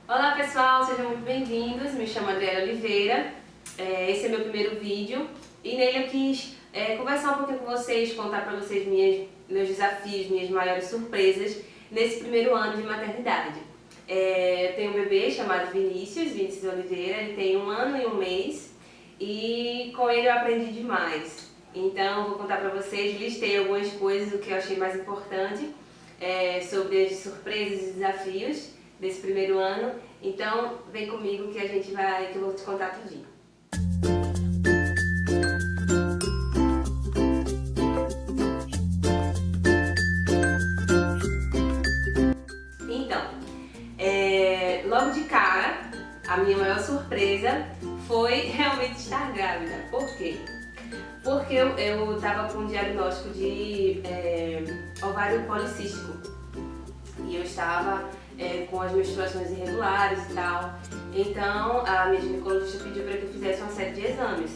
Olá pessoal, sejam muito bem-vindos, me chamo Adriana Oliveira, esse é meu primeiro vídeo e nele eu quis conversar um pouquinho com vocês, contar para vocês meus desafios, minhas maiores surpresas nesse primeiro ano de maternidade. Eu tenho um bebê chamado Vinícius Oliveira, ele tem 1 ano e 1 mês e com ele eu aprendi demais. Então vou contar para vocês, listei algumas coisas, o que eu achei mais importante sobre as surpresas e desafios desse primeiro ano. Então vem comigo que eu vou te contar tudinho. Então, logo de cara, a minha maior surpresa foi realmente estar grávida. Por quê? Porque eu estava com um diagnóstico de ovário policístico e eu estava com as menstruações irregulares e tal. Então a minha ginecologista pediu para que eu fizesse uma série de exames.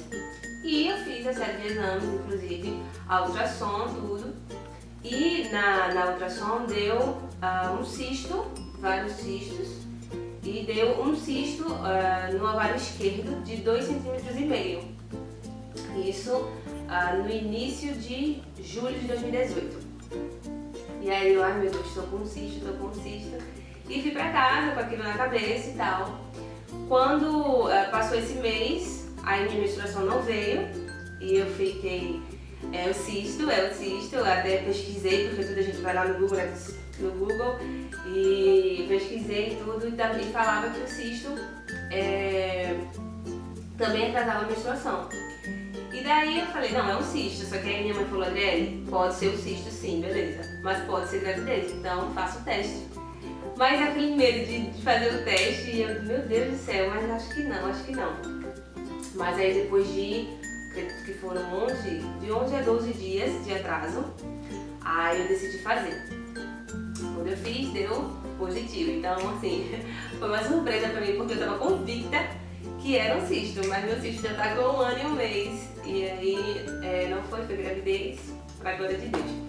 E eu fiz a série de exames, inclusive a ultrassom, tudo. E na ultrassom deu um cisto, vários cistos, e deu um cisto no ovário esquerdo de 2,5 cm. Isso no início de julho de 2018. E aí eu, ai meu Deus, estou com um cisto. E fui pra casa com aquilo na cabeça e tal. Quando passou esse mês, aí minha menstruação não veio e eu fiquei, é o cisto, eu até pesquisei, porque tudo a gente vai lá no Google e pesquisei tudo e falava que o cisto também atrasava a menstruação. E daí eu falei, não, é um cisto, só que aí minha mãe falou, Adriele, pode ser o cisto sim, beleza, mas pode ser gravidez, então faça o teste. Mas aquele medo de fazer o teste, e eu, meu Deus do céu, mas acho que não. Mas aí depois acredito que foram de 11 a 12 dias de atraso, aí eu decidi fazer. Quando eu fiz, deu positivo, então assim, foi uma surpresa pra mim, porque eu tava convicta que era um cisto, mas meu cisto já tá com 1 ano e 1 mês, e aí não foi gravidez, pra glória de Deus.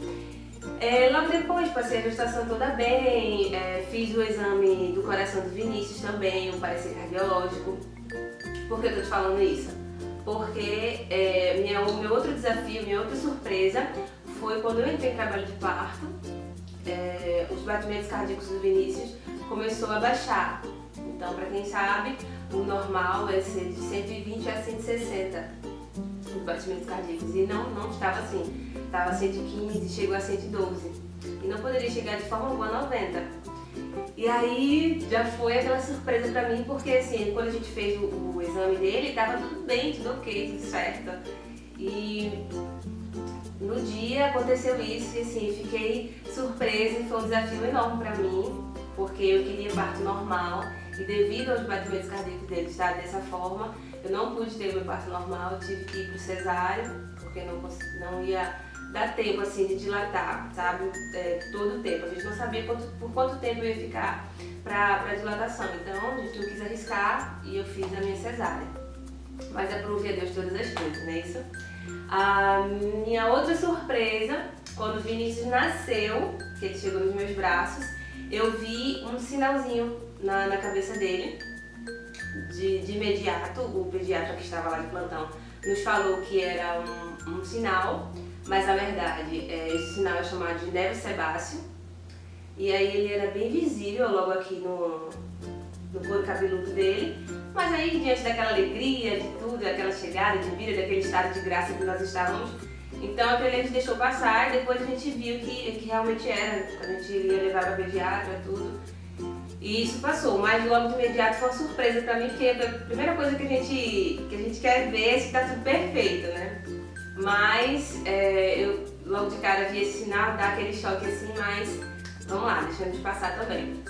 Logo depois passei a gestação toda bem, fiz o exame do coração do Vinícius também, o parecer cardiológico. Por que eu tô te falando isso? Porque o meu outro desafio, minha outra surpresa foi quando eu entrei em trabalho de parto, os batimentos cardíacos do Vinícius começou a baixar. Então, para quem sabe, o normal é ser de 120 a 160 os batimentos cardíacos, e não estava assim, estava 115, chegou a 112 e não poderia chegar de forma alguma a 90. E aí já foi aquela surpresa pra mim, porque assim, quando a gente fez o exame dele, estava tudo bem, tudo ok, tudo certo. E no dia aconteceu isso e assim, fiquei surpresa e foi um desafio enorme pra mim, porque eu queria parto normal e devido aos batimentos cardíacos dele estar dessa forma, eu não pude ter o meu parto normal, eu tive que ir pro cesáreo, porque não ia dar tempo assim de dilatar, sabe, todo o tempo. A gente não sabia por quanto tempo eu ia ficar pra dilatação, então a gente não quis arriscar e eu fiz a minha cesárea. Mas aprovi a Deus todas as coisas, não é isso? A minha outra surpresa, quando o Vinícius nasceu, que ele chegou nos meus braços, eu vi um sinalzinho na cabeça dele. De imediato, o pediatra que estava lá de plantão nos falou que era um sinal, mas na verdade esse sinal é chamado de nervo sebáceo, e aí ele era bem visível logo aqui no couro cabeludo dele. Mas aí, diante daquela alegria de tudo, daquela chegada de vida, daquele estado de graça que nós estávamos, então aquele a gente deixou passar e depois a gente viu que realmente era, a gente ia levar para pediatra, tudo. E isso passou, mas logo de imediato foi uma surpresa pra mim, porque a primeira coisa que a gente quer ver é se tá tudo perfeito, né? Mas eu logo de cara vi esse sinal, dá aquele choque assim, mas vamos lá, deixando de passar também.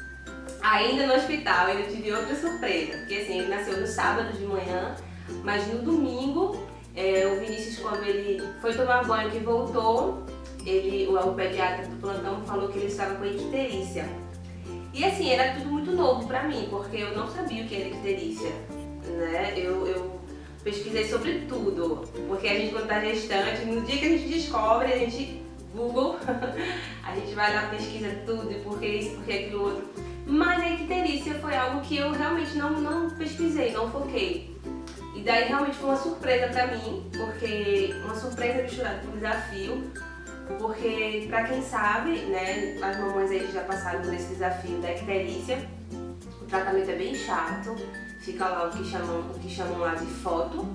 Ainda no hospital, ainda tive outra surpresa, porque assim, ele nasceu no sábado de manhã, mas no domingo, o Vinícius, quando ele foi tomar banho que voltou, o pediatra do plantão falou que ele estava com icterícia. E assim, era tudo muito novo pra mim, porque eu não sabia o que era icterícia, né? Eu pesquisei sobre tudo, porque a gente quando tá gestante, no dia que a gente descobre, a gente Google, a gente vai lá, pesquisa tudo, e por que isso, por que aquilo outro. Mas a icterícia foi algo que eu realmente não pesquisei, não foquei. E daí realmente foi uma surpresa pra mim, porque uma surpresa misturada com desafio, porque pra quem sabe, né, as mamães aí já passaram por esse desafio da icterícia, o tratamento é bem chato, fica lá o que chamam lá de foto,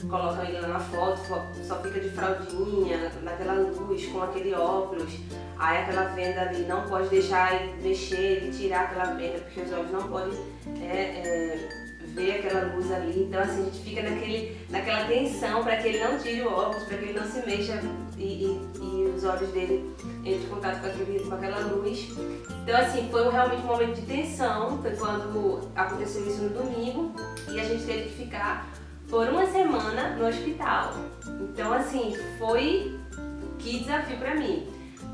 colocam ele lá na foto, só fica de fraldinha, naquela luz, com aquele óculos, aí aquela venda ali não pode deixar ele mexer, ele tirar aquela venda, porque os olhos não podem ver aquela luz ali, então assim a gente fica naquela tensão para que ele não tire o óculos, para que ele não se mexa e os olhos dele entrem em contato com aquela luz. Então assim, foi realmente um momento de tensão, foi quando aconteceu isso no domingo e a gente teve que ficar por uma semana no hospital. Então assim, que desafio para mim.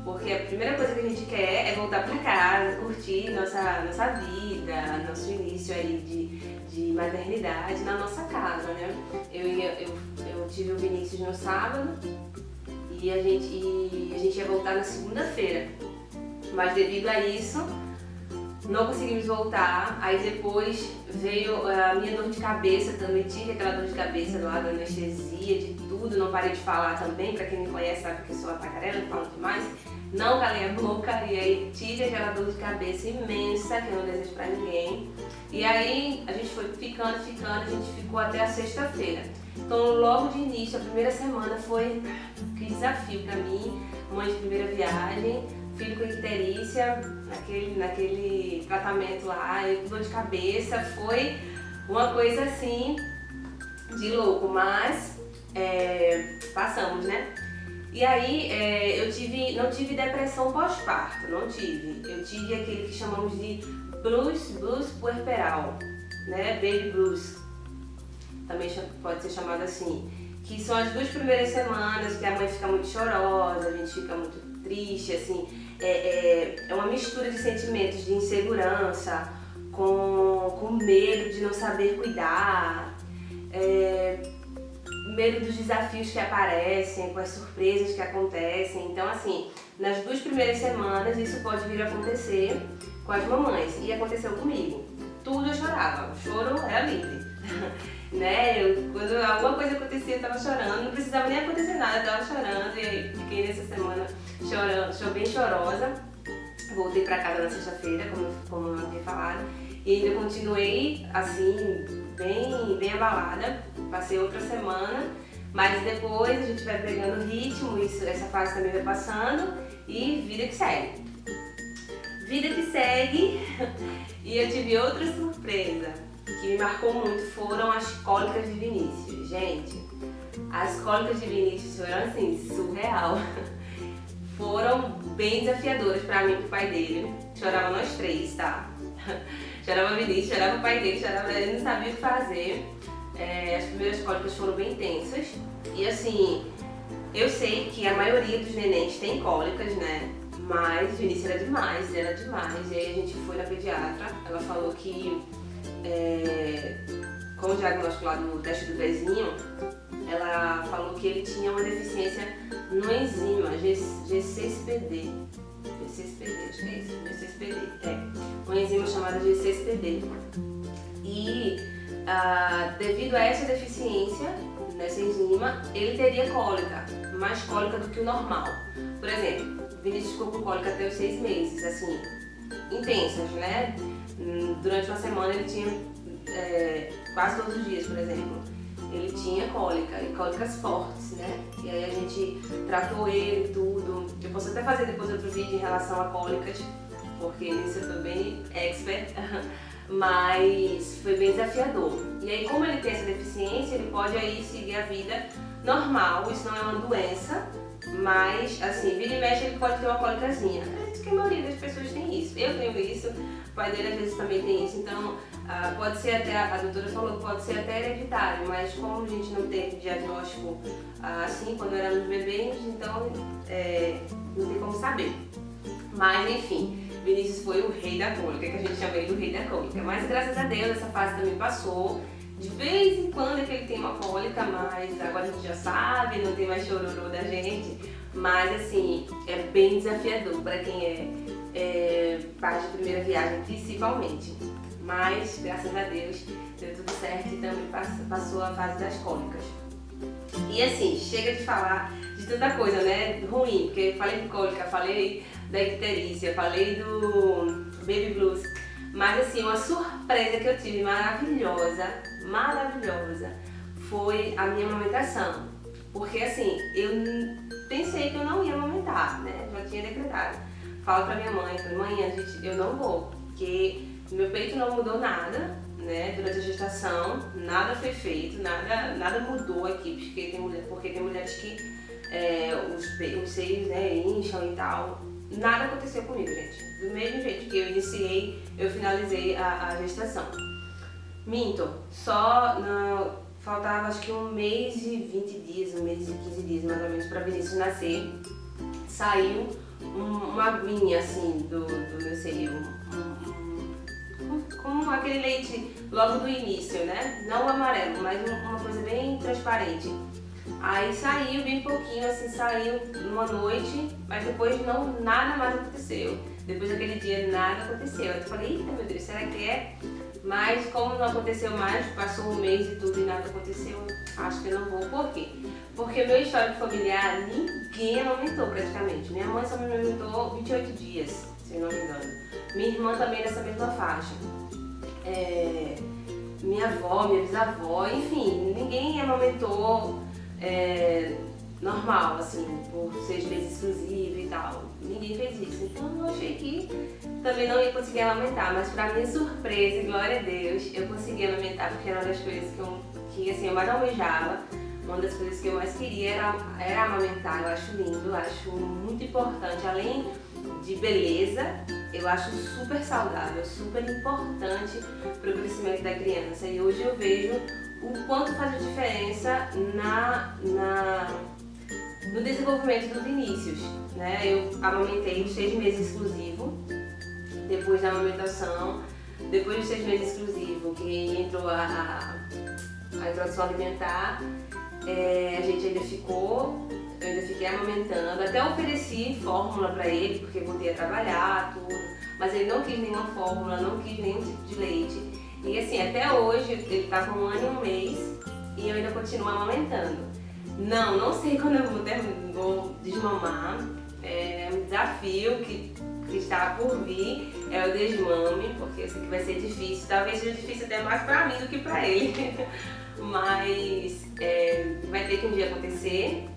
Porque a primeira coisa que a gente quer é voltar para casa, curtir nossa vida, nosso início aí de maternidade na nossa casa, né? Eu tive o Vinícius no sábado e a gente ia voltar na segunda-feira. Mas devido a isso, não conseguimos voltar. Aí depois veio a minha dor de cabeça também, tive aquela dor de cabeça lá da anestesia, de tudo, não parei de falar também, pra quem me conhece sabe que eu sou a tagarela, não falo demais, não calei a boca e aí tive aquela dor de cabeça imensa, que eu não desejo pra ninguém. E aí a gente foi ficando, a gente ficou até a sexta-feira. Então logo de início, a primeira semana foi que desafio pra mim, mãe de primeira viagem, filho com icterícia, naquele tratamento lá, dor de cabeça, foi uma coisa assim de louco, mas passamos, né? E aí não tive depressão pós-parto, não tive. Eu tive aquele que chamamos de blues puerperal, né? Baby blues, também pode ser chamado assim, que são as 2 primeiras semanas que a mãe fica muito chorosa, a gente fica muito triste, assim, é uma mistura de sentimentos de insegurança, com medo de não saber cuidar, medo dos desafios que aparecem, com as surpresas que acontecem. Então assim, nas 2 primeiras semanas isso pode vir a acontecer com as mamães, e aconteceu comigo. Tudo eu chorava, o choro era livre. Né? Quando alguma coisa acontecia eu tava chorando, não precisava nem acontecer nada, eu tava chorando e aí fiquei nessa semana chorando, bem chorosa. Voltei pra casa na sexta-feira, como eu havia falado, e ainda continuei assim, bem abalada. Passei outra semana, mas depois a gente vai pegando ritmo, essa fase também vai passando e vida que segue. Vida que segue, e eu tive outra surpresa que me marcou muito, foram as cólicas de Vinícius. Gente, as cólicas de Vinícius foram assim, surreal. Foram bem desafiadoras pra mim e pro pai dele. Chorava nós 3, tá? Chorava Vinícius, chorava o pai dele, chorava, ele não sabia o que fazer. As primeiras cólicas foram bem tensas. E assim, eu sei que a maioria dos nenéns tem cólicas, né? Mas o Vinícius era demais. E aí a gente foi na pediatra, ela falou que com o diagnóstico lá do teste do pezinho, ela falou que ele tinha uma deficiência no enzima G6PD. G6PD, acho que é isso, G6PD. Uma enzima chamada G6PD. E devido a essa deficiência nessa enzima, ele teria cólica, mais cólica do que o normal. Por exemplo, o Vinícius ficou com cólica até os 6 meses, assim, intensas, né? Durante uma semana ele tinha quase todos os dias, por exemplo, ele tinha cólica, e cólicas fortes, né? E aí a gente tratou ele, tudo. Eu posso até fazer depois outro vídeo em relação a cólicas, porque nisso eu tô bem expert, mas foi bem desafiador. E aí, como ele tem essa deficiência, ele pode aí seguir a vida normal, isso não é uma doença, mas assim, vira e mexe ele pode ter uma cólicazinha. Acredito que a maioria das pessoas tem isso, eu tenho isso, o pai dele às vezes também tem isso, então pode ser até, a doutora falou que pode ser até hereditário, mas como a gente não tem diagnóstico assim, quando éramos bebês, então não tem como saber. Mas enfim, Vinícius foi o rei da cólica, que a gente chama ele do rei da cólica, mas graças a Deus essa fase também passou. De vez em quando é que ele tem uma cólica, mas agora a gente já sabe, não tem mais chororô da gente. Mas assim, é bem desafiador para quem é pai de primeira viagem, principalmente. mas graças a Deus deu tudo certo e também passou a fase das cólicas. E assim, chega de falar de tanta coisa, né, ruim, porque eu falei de cólica, falei da icterícia, falei do baby blues, mas assim, uma surpresa que eu tive maravilhosa, foi a minha amamentação. Porque assim, eu pensei que eu não ia amamentar, né, já tinha decretado. Falo pra minha mãe, gente, eu não vou, porque meu peito não mudou nada, né, durante a gestação, nada foi feito, nada mudou aqui, porque tem mulheres que os seios, né, incham e tal. Nada aconteceu comigo, gente. Do mesmo jeito que eu iniciei, eu finalizei a gestação. Minto, faltava acho que 1 mês e 20 dias, 1 mês e 15 dias mais ou menos para Vinícius nascer. Saiu uma aguinha assim do meu seio, como aquele leite logo do início, né? Não o amarelo, mas uma coisa bem transparente. Aí saiu bem pouquinho, assim, saiu numa noite, mas depois nada mais aconteceu. Depois daquele dia nada aconteceu. Eu falei, eita meu Deus, será que é? Mas como não aconteceu mais, passou 1 mês e tudo e nada aconteceu, acho que eu não vou. Por quê? Porque meu histórico familiar, ninguém amamentou praticamente. Minha mãe só me amamentou 28 dias, se eu não me engano. Minha irmã também nessa mesma faixa. Minha avó, minha bisavó, enfim, ninguém amamentou normal, assim, por 6 meses exclusivo e tal. Ninguém fez isso. Então eu achei que também não ia conseguir amamentar, mas pra minha surpresa, glória a Deus, eu consegui amamentar, porque era uma das coisas que assim, eu mais almejava. Uma das coisas que eu mais queria era amamentar. Eu acho lindo, eu acho muito importante. Além de beleza, eu acho super saudável, super importante para o crescimento da criança. E hoje eu vejo o quanto faz a diferença no desenvolvimento do Vinícius, né? Eu amamentei os 6 meses exclusivo, depois da amamentação, depois dos 6 meses exclusivo, que entrou a introdução alimentar, a gente eu ainda fiquei amamentando, até ofereci fórmula para ele, porque voltei a trabalhar, tudo, mas ele não quis nenhuma fórmula, não quis nenhum tipo de leite. E assim, até hoje, ele tá com 1 ano e 1 mês e eu ainda continuo amamentando. Não sei quando eu vou desmamar, é um desafio que está por vir, é o desmame, porque eu sei que vai ser difícil, talvez seja difícil até mais para mim do que para ele, mas vai ter que um dia acontecer.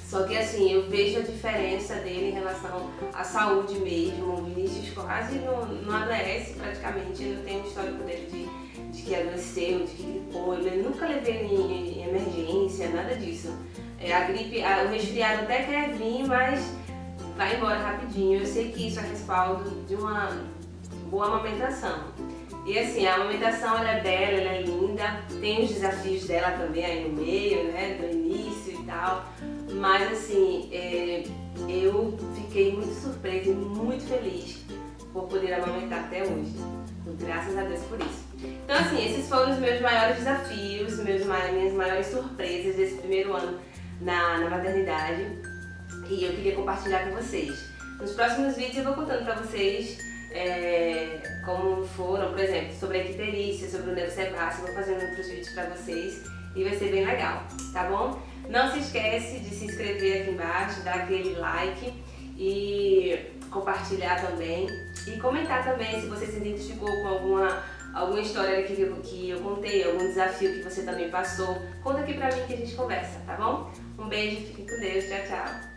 Só que assim, eu vejo a diferença dele em relação à saúde mesmo. O Vinícius quase não adoece praticamente. Eu não tenho um histórico dele de que adoeceu, de que gripou. Eu nunca levei em emergência, nada disso. A gripe, o resfriado até quer vir, mas vai embora rapidinho. Eu sei que isso é respaldo de uma boa amamentação. E assim, a amamentação ela é bela, ela é linda. Tem os desafios dela também aí no meio, né, do início e tal. Mas assim, eu fiquei muito surpresa e muito feliz por poder amamentar até hoje. Graças a Deus por isso. Então assim, esses foram os meus maiores desafios, minhas maiores surpresas desse primeiro ano na maternidade. E eu queria compartilhar com vocês. Nos próximos vídeos eu vou contando pra vocês como foram, por exemplo, sobre a icterícia, sobre o nervo sebáceo. Vou fazendo outros vídeos pra vocês e vai ser bem legal, tá bom? Não se esquece de se inscrever aqui embaixo, dar aquele like e compartilhar também. E comentar também se você se identificou com alguma história que eu contei, algum desafio que você também passou. Conta aqui pra mim que a gente conversa, tá bom? Um beijo, fiquem com Deus, tchau, tchau.